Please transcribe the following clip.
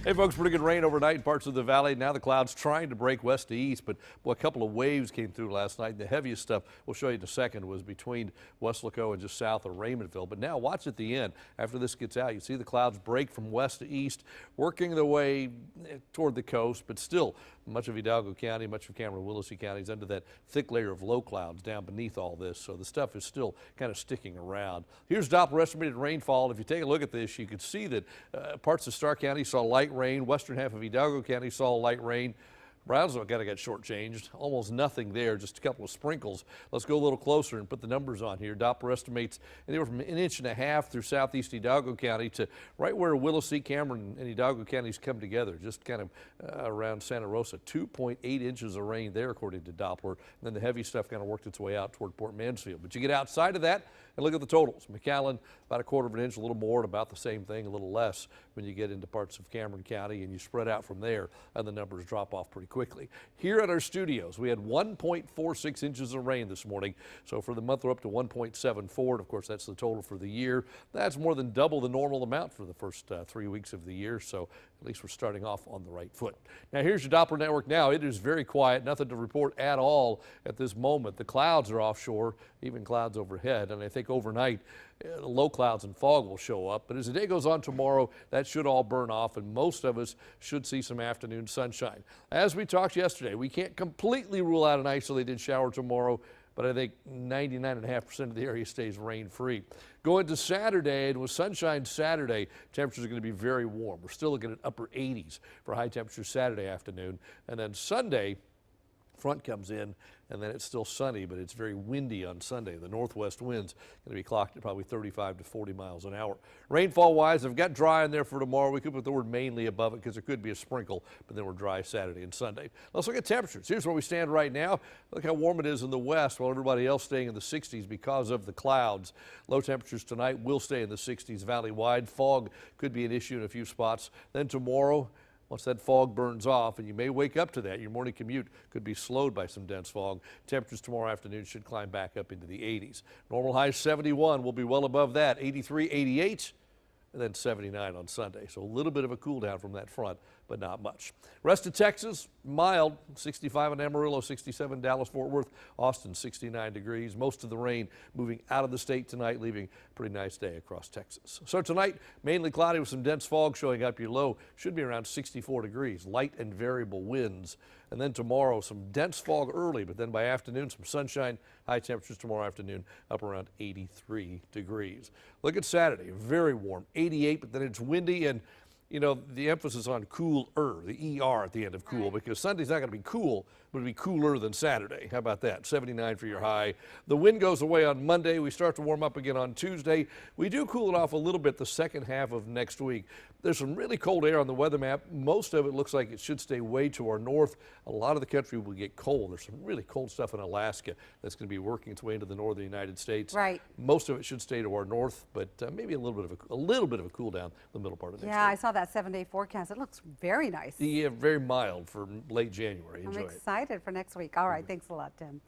Hey folks, pretty good rain overnight in parts of the valley. Now the clouds trying to break west to east, but boy, a couple of waves came through last night. The heaviest stuff we'll show you in a second was between Weslaco and just south of Raymondville. But now watch at the end. After this gets out, you see the clouds break from west to east, working their way toward the coast, but still much of Hidalgo County, much of Cameron-Willacy County is under that thick layer of low clouds down beneath all this. So the stuff is still kind of sticking around. Here's Doppler estimated rainfall. If you take a look at this, you can see that parts of Starr County saw light rain. Western half of Hidalgo County saw light rain. Brownsville kind of got shortchanged. Almost nothing there, just a couple of sprinkles. Let's go a little closer and put the numbers on here. Doppler estimates anywhere from 1.5 inches through southeast Hidalgo County to right where Willacy, Cameron, and Hidalgo counties come together, just kind of around Santa Rosa. 2.8 inches of rain there, according to Doppler. And then the heavy stuff kind of worked its way out toward Port Mansfield. But you get outside of that and look at the totals. McAllen, about 1/4 inch, a little more, and about the same thing, a little less when you get into parts of Cameron County, and you spread out from there, and the numbers drop off pretty quickly. Here at our studios, we had 1.46 inches of rain this morning. So for the month, we're up to 1.74. And of course, that's the total for the year. That's more than double the normal amount for the first 3 weeks of the year. So at least we're starting off on the right foot. Now, here's your Doppler network now. It is very quiet, nothing to report at all at this moment. The clouds are offshore, even clouds overhead. And I think overnight, low clouds and fog will show up. But as the day goes on tomorrow, that should all burn off, and most of us should see some afternoon sunshine. As we talked yesterday, we can't completely rule out an isolated shower tomorrow, but I think 99.5% of the area stays rain-free. Going to Saturday, and with sunshine Saturday, temperatures are going to be very warm. We're still looking at upper 80s for high temperatures Saturday afternoon. And then Sunday, front comes in, and then it's still sunny, but it's very windy on Sunday. The northwest wind's going to be clocked at probably 35 to 40 miles an hour. Rainfall-wise, I've got dry in there for tomorrow. We could put the word mainly above it because there could be a sprinkle, but then we're dry Saturday and Sunday. Let's look at temperatures. Here's where we stand right now. Look how warm it is in the west, while everybody else staying in the 60s because of the clouds. Low temperatures tonight will stay in the 60s valley-wide. Fog could be an issue in a few spots. Then tomorrow, once that fog burns off, and you may wake up to that, your morning commute could be slowed by some dense fog. Temperatures tomorrow afternoon should climb back up into the 80s. Normal high 71, we'll be well above that. 83, 88, and then 79 on Sunday. So a little bit of a cool down from that front, but not much. Rest of Texas, mild, 65 in Amarillo, 67 Dallas, Fort Worth, Austin, 69 degrees. Most of the rain moving out of the state tonight, leaving a pretty nice day across Texas. So tonight, mainly cloudy with some dense fog showing up. Your low should be around 64 degrees, light and variable winds. And then tomorrow, some dense fog early, but then by afternoon, some sunshine. High temperatures tomorrow afternoon up around 83 degrees. Look at Saturday, very warm, 88, but then it's windy, and you know, the emphasis on cooler, the ER at the end of cool, because Sunday's not going to be cool, but it'll be cooler than Saturday. How about that? 79 for your high. The wind goes away on Monday. We start to warm up again on Tuesday. We do cool it off a little bit the second half of next week. There's some really cold air on the weather map. Most of it looks like it should stay way to our north. A lot of the country will get cold. There's some really cold stuff in Alaska that's going to be working its way into the northern United States. Right. Most of it should stay to our north, but maybe a little bit of a cool down the middle part of next week. Yeah, I saw that 7-day forecast. It looks very nice. Yeah, very mild for late January. Enjoy I'm it. excited for next week. All right, thanks a lot, Tim.